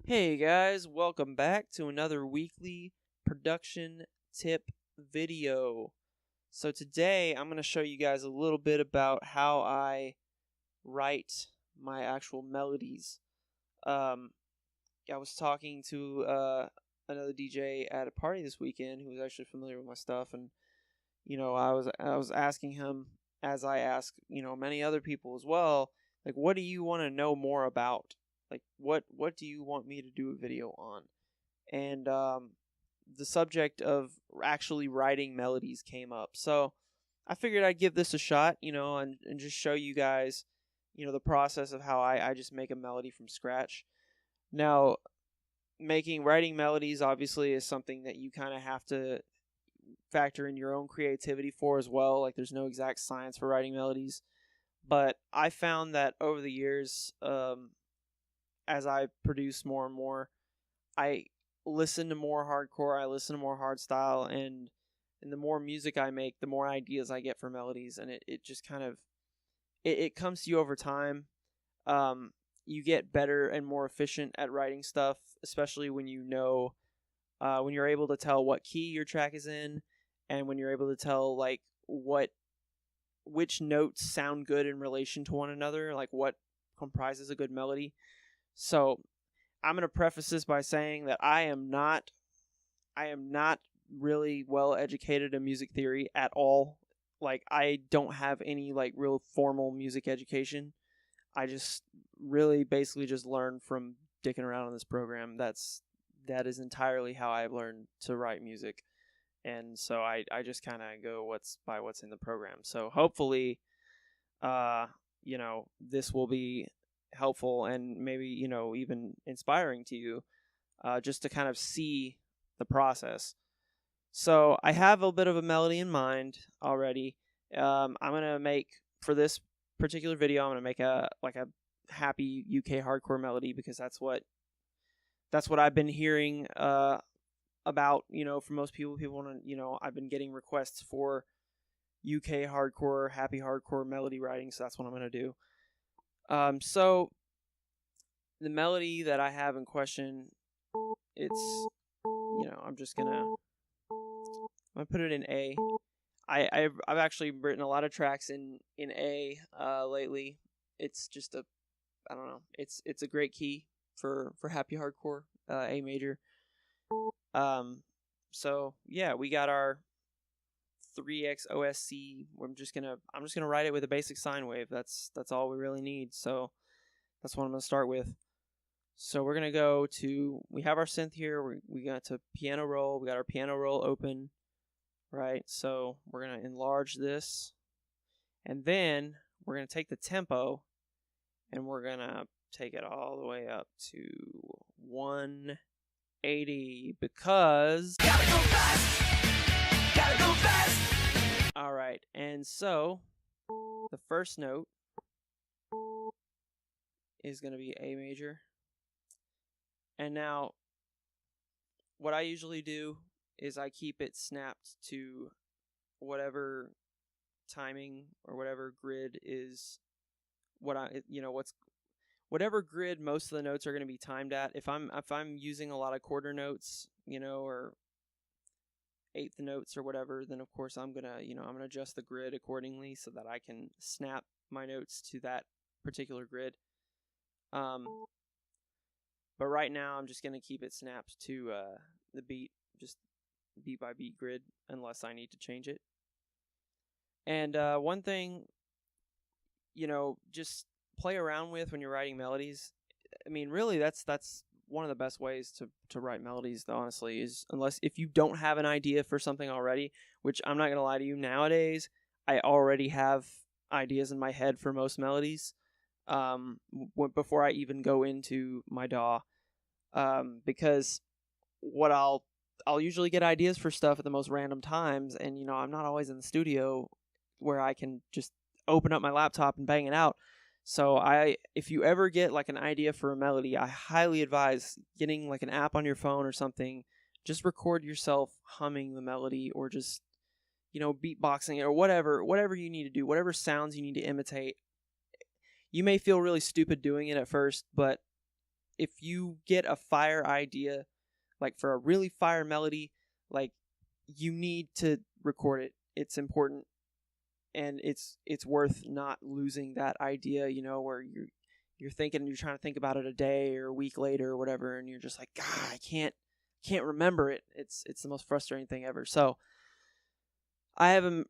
Hey guys, welcome back to another weekly production tip video. So today I'm going to show you guys a little bit about how I write my actual melodies. I was talking to another DJ at a party this weekend who was actually familiar with my stuff, and I was asking him, as I ask many other people as well, like, what do you want to know more about? Like, what do you want me to do a video on? And the subject of actually writing melodies came up. So I figured I'd give this a shot, and just show you guys, the process of how I just make a melody from scratch. Now, writing melodies obviously is something that you kind of have to factor in your own creativity for as well. Like, there's no exact science for writing melodies. But I found that over the years, as I produce more and more, I listen to more hardcore, I listen to more hardstyle, and the more music I make, the more ideas I get for melodies, and it just kind of it comes to you over time. You get better and more efficient at writing stuff, especially when when you're able to tell what key your track is in, and when you're able to tell like which notes sound good in relation to one another, like what comprises a good melody. So I'm going to preface this by saying that I am not really well educated in music theory at all. Like, I don't have any like real formal music education. I just really basically just learned from dicking around on this program. That is entirely how I've learned to write music. And so I just kind of go what's in the program. So hopefully this will be helpful and maybe even inspiring to you, just to kind of see the process. So I have a bit of a melody in mind already. I'm gonna make, for this particular video, I'm gonna make a happy UK hardcore melody, because that's what I've been hearing about, from most people. People want to, I've been getting requests for UK hardcore, happy hardcore melody writing, so that's what I'm gonna do. So the melody that I have in question, it's, I'm gonna put it in A. I've actually written a lot of tracks in A lately. It's just I don't know. It's a great key for happy hardcore, A major. So yeah, we got our 3x OSC. I'm just gonna write it with a basic sine wave. That's all we really need. So that's what I'm gonna start with. So we're gonna we have our synth here. We got to piano roll. We got our piano roll open, right? So we're gonna enlarge this, and then we're gonna take the tempo, and we're gonna take it all the way up to 180, because gotta go fast. Gotta go fast. All right, and so the first note is gonna be A major. And now, what I usually do is I keep it snapped to whatever timing or whatever grid is whatever grid most of the notes are going to be timed at. If I'm using a lot of quarter notes, or eighth notes or whatever, then of course I'm gonna adjust the grid accordingly so that I can snap my notes to that particular grid. But right now, I'm just going to keep it snapped to the beat, just beat by beat grid, unless I need to change it. And one thing, just play around with when you're writing melodies. I mean, really, that's one of the best ways to write melodies, honestly, is if you don't have an idea for something already, which I'm not going to lie to you, nowadays, I already have ideas in my head for most melodies before I even go into my DAW. Because what I'll usually get ideas for stuff at the most random times, and I'm not always in the studio where I can just open up my laptop and bang it out. So if you ever get like an idea for a melody, I highly advise getting like an app on your phone or something. Just record yourself humming the melody, or just beatboxing it, or whatever you need to do, whatever sounds you need to imitate. You may feel really stupid doing it at first, but if you get a fire idea, like for a really fire melody, like you need to record it. It's important, and it's worth not losing that idea, you know, where you're trying to think about it a day or a week later or whatever, and you're just like, God, I can't remember it. It's the most frustrating thing ever. So I have a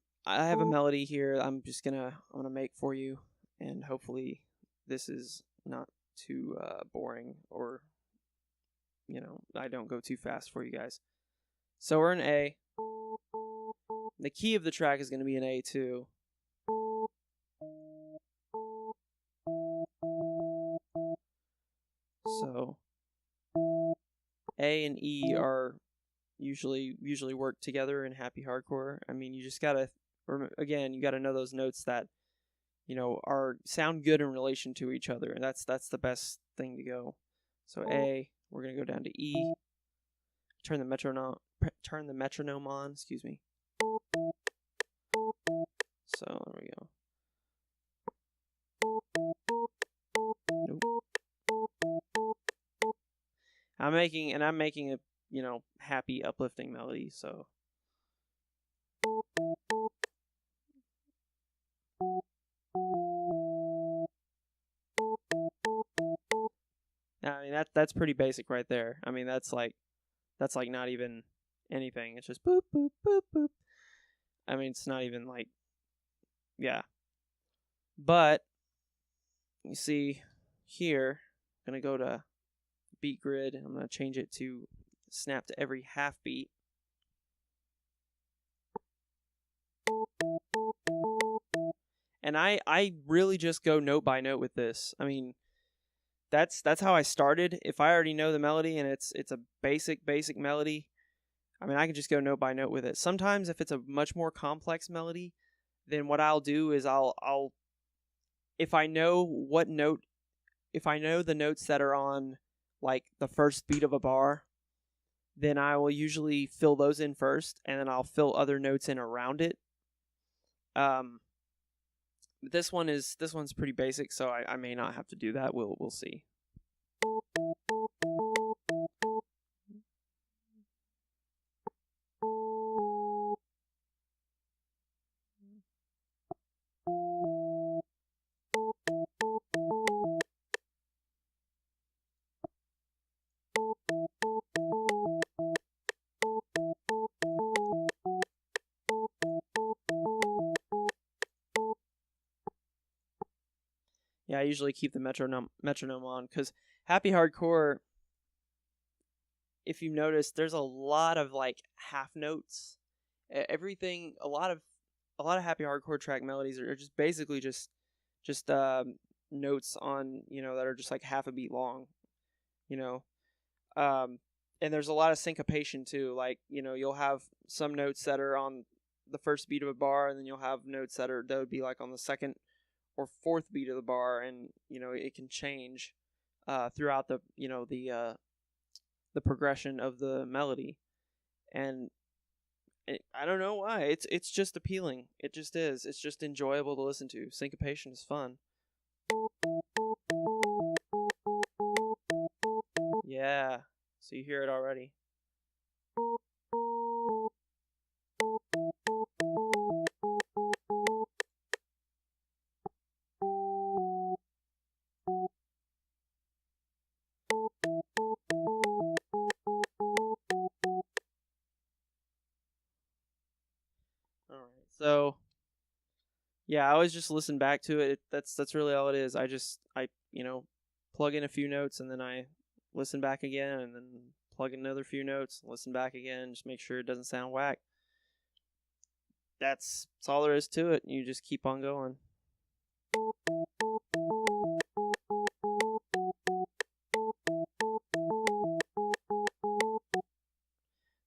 melody here. I'm gonna make for you, and hopefully this is not too boring, or I don't go too fast for you guys. So we're in A. The key of the track is going to be an A2. So A and E are usually work together in happy hardcore. I mean, you just gotta you gotta know those notes that are sound good in relation to each other, and that's the best thing to go. So A, we're gonna go down to E. Turn the metronome on. Excuse me. So there we go. Nope. I'm making a happy, uplifting melody. So I mean that's pretty basic right there. I mean that's like not even anything. It's just boop boop boop boop. I mean it's not even like, yeah. But you see here, I'm gonna go to beat grid, and I'm gonna change it to snap to every half beat. And I really just go note by note with this. I mean, that's how I started. If I already know the melody and it's a basic melody, I mean, I can just go note by note with it. Sometimes if it's a much more complex melody, then what I'll do is I'll if I know the notes that are on like the first beat of a bar, then I will usually fill those in first, and then I'll fill other notes in around it. This one's pretty basic, so I may not have to do that. We'll see. Yeah, I usually keep the metronome on, because happy hardcore, if you notice, there's a lot of like half notes. Everything, a lot of happy hardcore track melodies are just basically just notes on, that are just like half a beat long, you know. And there's a lot of syncopation too. Like, you'll have some notes that are on the first beat of a bar, and then you'll have notes that would be like on the second or fourth beat of the bar, and it can change throughout the the progression of the melody. And I don't know why, it's just appealing. It just is. It's just enjoyable to listen to. Syncopation is fun. Yeah, so you hear it already. Alright, so yeah, I always just listen back to it. That's really all it is. I plug in a few notes, and then I listen back again, and then plug in another few notes, listen back again, just make sure it doesn't sound whack. That's all there is to it. You just keep on going.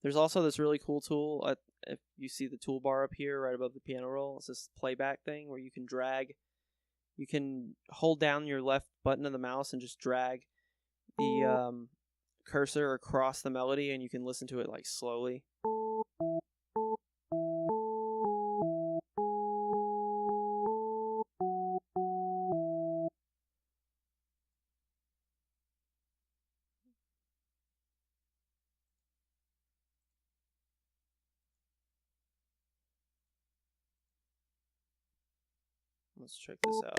There's also this really cool tool. If you see the toolbar up here right above the piano roll, it's this playback thing where you can drag. You can hold down your left button of the mouse and just drag the cursor across the melody, and you can listen to it like slowly. Let's check this out.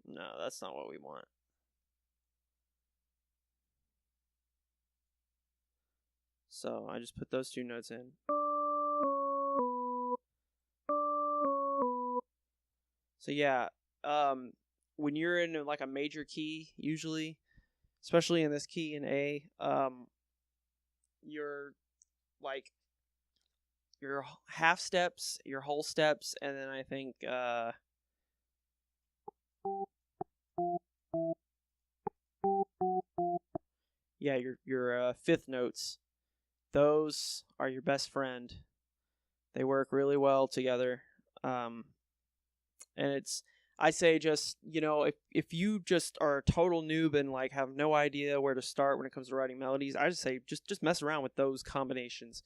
No, that's not what we want. So I just put those two notes in. So yeah, when you're in like a major key, usually, especially in this key in A, you're like your half steps, your whole steps, and then I think yeah, your fifth notes. Those are your best friend. They work really well together. And it's, I say just, you know, if you just are a total noob and like have no idea where to start when it comes to writing melodies, I just say just mess around with those combinations.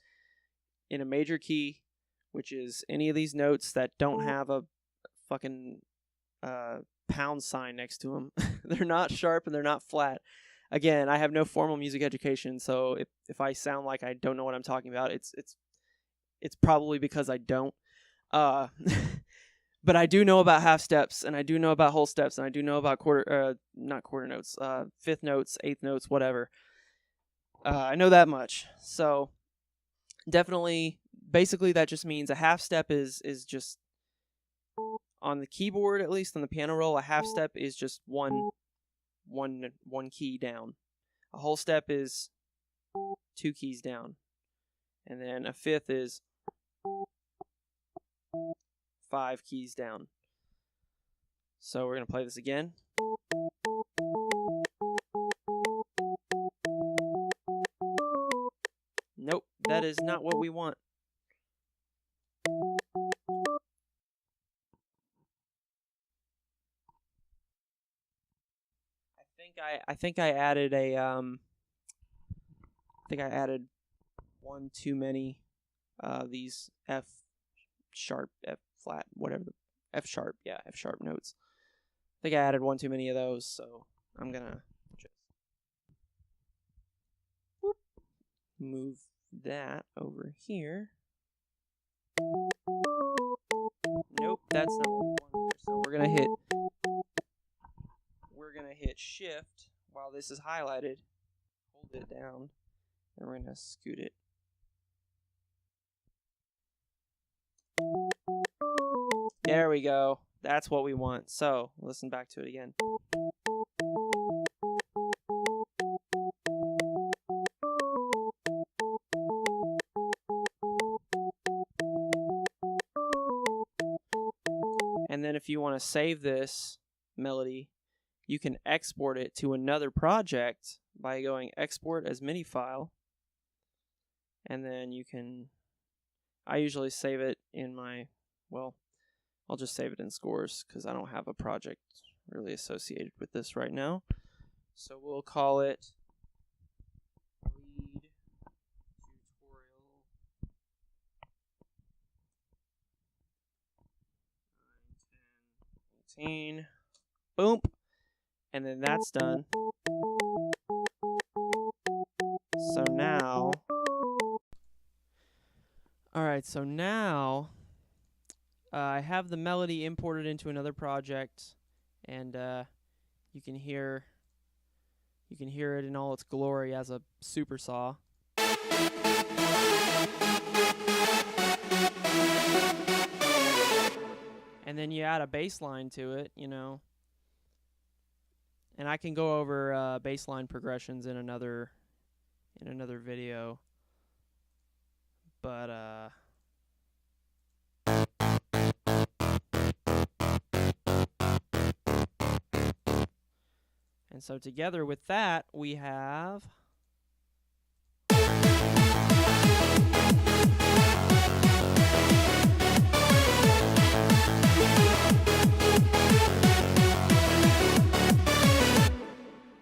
In a major key, which is any of these notes that don't have a fucking pound sign next to them. They're not sharp and they're not flat. Again, I have no formal music education, so if I sound like I don't know what I'm talking about, it's probably because I don't. But I do know about half steps, and I do know about whole steps, and I do know about not quarter notes, fifth notes, eighth notes, whatever. I know that much. So definitely, basically, that just means a half step is just on the keyboard, at least on the piano roll. A half step is just one key down. A whole step is 2 keys down, and then a fifth is 5 keys down. So we're going to play this again. Nope, that is not what we want. I think I added a I think I added one too many these F sharp, F flat, whatever, the F sharp notes. I think I added one too many of those, so I'm gonna just move that over here. Nope, that's not what we want. So we're gonna hit shift while this is highlighted, hold it down, and we're gonna scoot it. There we go. That's what we want. So listen back to it again. And then if you want to save this melody, you can export it to another project by going export as MIDI file. And then you can, I usually save it in my, well, I'll just save it in Scores because I don't have a project really associated with this right now. So we'll call it Lead Tutorial 9, 10, 18. Boom. And then that's done. So now, alright, so now I have the melody imported into another project, and you can hear it in all its glory as a super saw. And then you add a bass line to it, you know. And I can go over bass line progressions in another video. But and so together with that, we have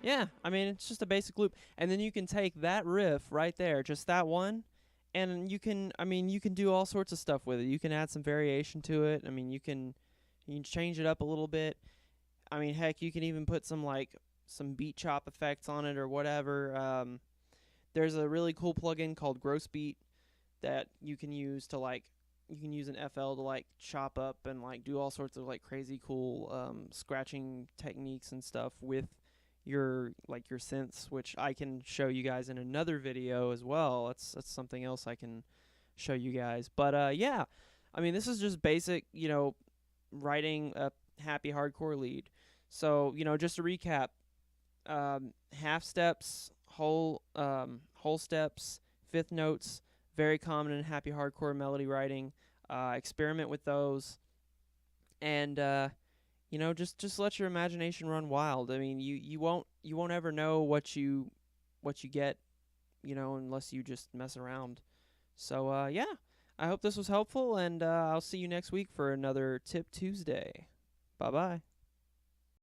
yeah, yeah, I mean, it's just a basic loop. And then you can take that riff right there, just that one, and you can do all sorts of stuff with it. You can add some variation to it. I mean, you can change it up a little bit. I mean, heck, you can even put some beat chop effects on it or whatever. There's a really cool plugin called Gross Beat that you can use to you can use an FL to chop up and do all sorts of crazy cool scratching techniques and stuff with your your synths, which I can show you guys in another video as well. That's something else I can show you guys. But yeah, I mean, this is just basic, writing a happy hardcore lead. So, just to recap, half steps, whole steps, fifth notes, very common in happy hardcore melody writing. Experiment with those, and just let your imagination run wild. I mean, you won't ever know what you get, unless you just mess around. So yeah, I hope this was helpful, and I'll see you next week for another Tip Tuesday. Bye bye.